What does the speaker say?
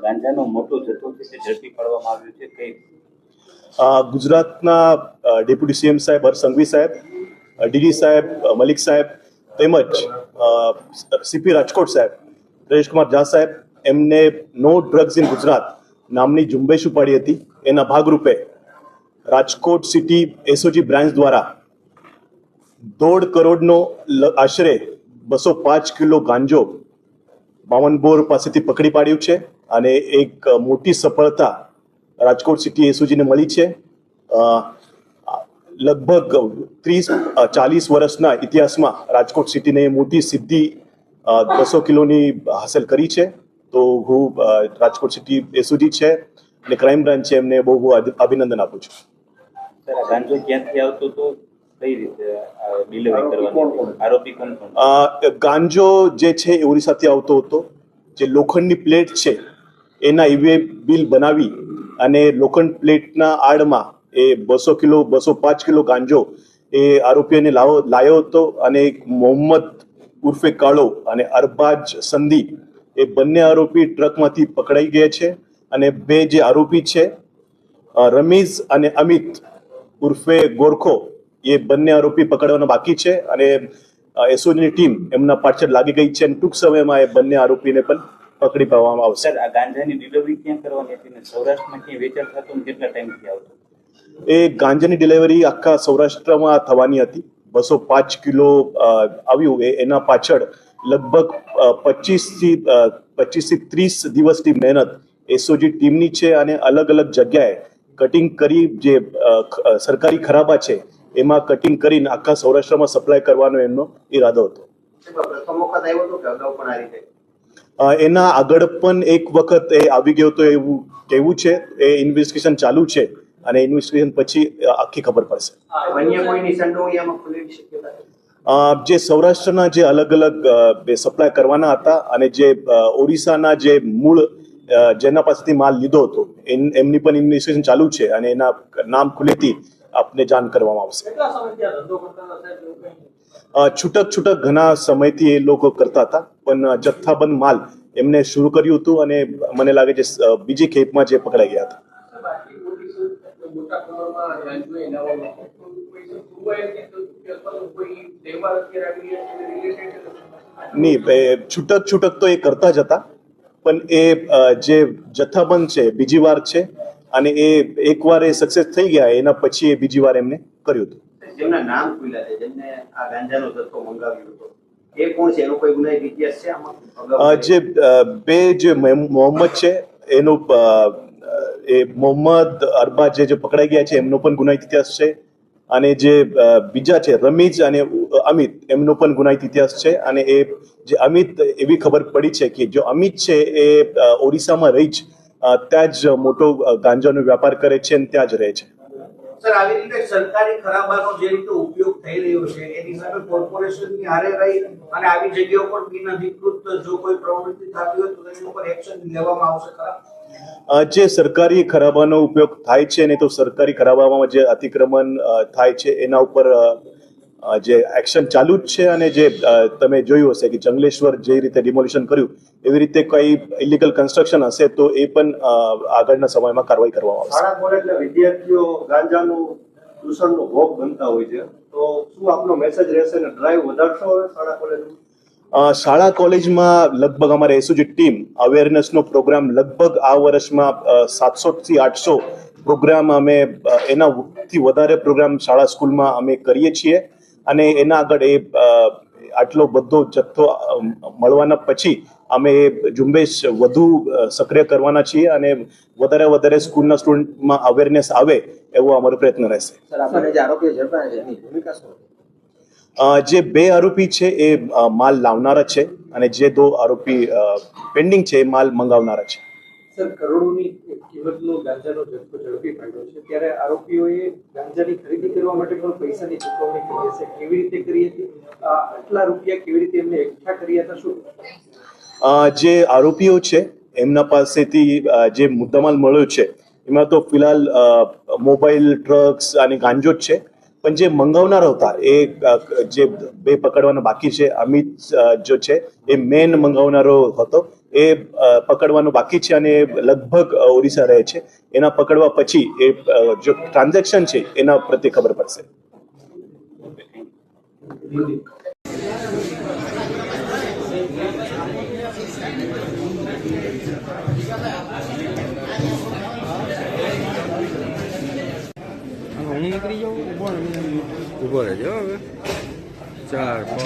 ગાંજાનો મોટો જથ્થો છે તે ઝડપી પાડવામાં આવ્યો છે. કઈ ગુજરાતના ડેપ્યુટી સીએમ સાહેબ હર્ષ સંઘવી સાહેબ, ડીડી સાહેબ મલિક સાહેબ તેમજ સીપી રાજકોટ સાહેબ નરેશકુમાર ઝા સાહેબ એમને નો ડ્રગ્સ ઇન ગુજરાત નામની ઝુંબેશ ઉપાડી હતી. એના ભાગરૂપે રાજકોટ સિટી એસઓજી બ્રાન્ચ દ્વારા 1.5 કરોડનો આશરે 205 કિલો ગાંજો બાવનબોર પાસેથી પકડી પાડ્યું છે અને એક મોટી સફળતા રાજકોટ સિટી એસઓજીને મળી છે. લગભગ 30-40 વર્ષના ઇતિહાસમાં રાજકોટ સિટીને મોટી સિદ્ધિ 200 કિલોની હાંસલ કરી છે. તો હું રાજકોટ સિટી એસઓજી છે અને ક્રાઇમ બ્રાન્ચ છે એમને બહુ અભિનંદન આપું છું. સર, આ ગાંજો ક્યાંથી આવતો હતો, કઈ રીતે ડિલિવરી કરવાની, આરોપી કોણ? ગાંજો જે છે એ ઓરિસ્સાથી આવતો હતો. જે લોખંડની પ્લેટ છે એના ઈવે બિલ બનાવી અને લોખંડ પ્લેટના આડમાં એ 205 કિલો ગાંજો એ આરોપીઓને લાયો હતો અને મોહમ્મદ ઉર્ફે કાળો અને અરબાજ સંધી એ બંને આરોપી ટ્રકમાંથી પકડાઈ ગયા છે. અને બે જે આરોપી છે રમીઝ અને અમિત ઉર્ફે ગોરખો એ બંને આરોપી પકડવાના બાકી છે અને એસઓજીની ટીમ એમના પાછળ લાગી ગઈ છે અને ટૂંક સમયમાં એ બંને આરોપીને પણ પકડી પાડવામાં આવશે. સર, આ ગાંજાની ડિલિવરી ક્યાં કરવાની હતી ને સૌરાષ્ટ્રમાં ક્યાં વેચાણ થતું અને કેટલા ટાઈમથી આવતું? એ ગાંજાની ડિલિવરી આખા સૌરાષ્ટ્રમાં થવાની હતી. 205 કિલો આવ્યું એના પાછળ લગભગ 25 થી 30 દિવસની મહેનત એસઓજી ટીમની છે અને અલગ અલગ જગ્યાએ કટિંગ કરી જે સરકારી ખરાબા છે એમાં કટિંગ કરીને આખા સૌરાષ્ટ્રમાં સપ્લાય કરવાનો એમનો ઈરાદો હતો. એના આગળ પણ એક વખત એ આવી ગયો તો એવું કહેવું છે. એ ઇન્વેસ્ટિગેશન ચાલુ છે અને ઇન્વેસ્ટિગેશન પછી આખી ખબર પડશે. જે સૌરાષ્ટ્રના જે અલગ અલગ સપ્લાય કરવાના હતા અને જે ઓરિસ્સાના જે મૂળ જેના પાસેથી માલ લીધો હતો એમની પણ ઇન્વેસ્ટિગેશન ચાલુ છે અને એના નામ ખુલેથી આપને જાણ કરવામાં આવશે. છૂટક ઘણા સમયથી એ લોકો કરતા હતા પણ જથ્થાબંધ માલ એમને શરૂ કર્યું હતું અને મને લાગે છે બીજી ખેપમાં જે પકડાઈ ગયા હતા. નહીં, છૂટક તો એ કરતા જ હતા પણ એ જે જથ્થાબંધ છે બીજી વાર છે અને એ એકવાર એ સક્સેસ થઈ ગયા એના પછી એ બીજી વાર એમને કર્યું હતું. જેમના નામ ખુલ્યા છે, જેમને આ ગાંજાનો જથ્થો મંગાવ્યો હતો, એ કોણ છે? એનો કોઈ ગુનાહિત ઇતિહાસ છે આમાં? જે બે જે મોહમ્મદ છે એનો એ મોહમ્મદ અરબાજ જે પકડાઈ ગયા છે એમનો પણ ગુનાહિત ઇતિહાસ છે અને જે બીજા છે રમીજ અને અમિત એમનો પણ ગુનાહિત ઇતિહાસ છે. અને એ જે અમિત એવી ખબર પડી છે કે જો અમિત છે એ ઓરિસ્સામાં રહી જ ત્યાં જ મોટો ગાંજાનો વ્યાપાર કરે છે અને ત્યાં જ રહે છે. સર, આવી રીતે સરકારી ખરાબાનો જે રીતે ઉપયોગ થઈ રહ્યો છે એની સામે કોર્પોરેશનની હારે રહી અને આવી જગ્યાઓ પર બિનઅધિકૃત જો કોઈ પ્રવૃત્તિ થતી હોય તો તેની ઉપર એક્શન લેવામાં આવશે ખરા? જે સરકારી ખરાબાનો ઉપયોગ થાય છે ને તો સરકારી ખરાબામાં જે અતિક્રમણ થાય છે એના ઉપર જે એક્શન ચાલુ જ છે. અને જે તમે જોયું હશે કે જંગલેશ્વર જે રીતે ડિમોલિશન કર્યું એવી રીતે કોઈ ઇલીગલ કન્સ્ટ્રક્શન હશે તો એ પણ આગળના સમયમાં કાર્યવાહી કરવામાં આવશે. શાળા કોલેજના વિદ્યાર્થીઓ ગાંજાનું દૂષણનો ભોગ બનતા હોય છે, તો શું આપનો મેસેજ રહેશે ને ડ્રાઈવ વધારશો શાળા કોલેજમાં? શાળા કોલેજમાં લગભગ અમારે એસઓજી ટીમ અવેરનેસનો પ્રોગ્રામ લગભગ આ વર્ષમાં 700 થી 800 પ્રોગ્રામ અમે એનાથી વધારે પ્રોગ્રામ શાળા સ્કૂલમાં અમે કરીએ છીએ. અને એના આગળ એ આટલો બધો જથ્થો મળવાના પછી અમે એ ઝુંબેશ વધુ સક્રિય કરવાના છીએ અને વધારે સ્કૂલના સ્ટુડન્ટમાં અવેરનેસ આવે એવો અમારો પ્રયત્ન રહેશે. જે બે આરોપી છે એ માલ લાવનારા છે અને જે 2 આરોપી પેન્ડિંગ છે એ માલ મંગાવનારા છે. સર, કરોડોની કિંમતનો ગાંજાનો જથ્થો ઝડપી પાડ્યો છે ત્યારે આરોપીઓએ ગાંજાની ખરીદી કરવા માટે પણ પૈસાની ચૂકવણી કરી હશે. કેવી રીતે કરી હતી? આટલા રૂપિયા કેવી રીતે એમને એકઠા કર્યા હતા? શું જે આરોપીઓ છે એમના પાસેથી જે મુદ્દામાલ મળ્યો છે એમાં તો ફિલહાલ મોબાઈલ, ડ્રગ્સ અને ગાંજો જ છે. પણ જે મંગાવનારા હતા એ જે બે પકડવાના બાકી છે. અમિત જો છે એ મેન મંગાવનારો હતો એ પકડવાનું બાકી છે અને લગભગ ઓરિસ્સા રહે છે. એના પકડવા પછી એ જો ટ્રાન્ઝેક્શન છે એના પ્રત્યે ખબર પડશે. હું નીકળી જાઉં ઉભો રહેજો હવે 4 5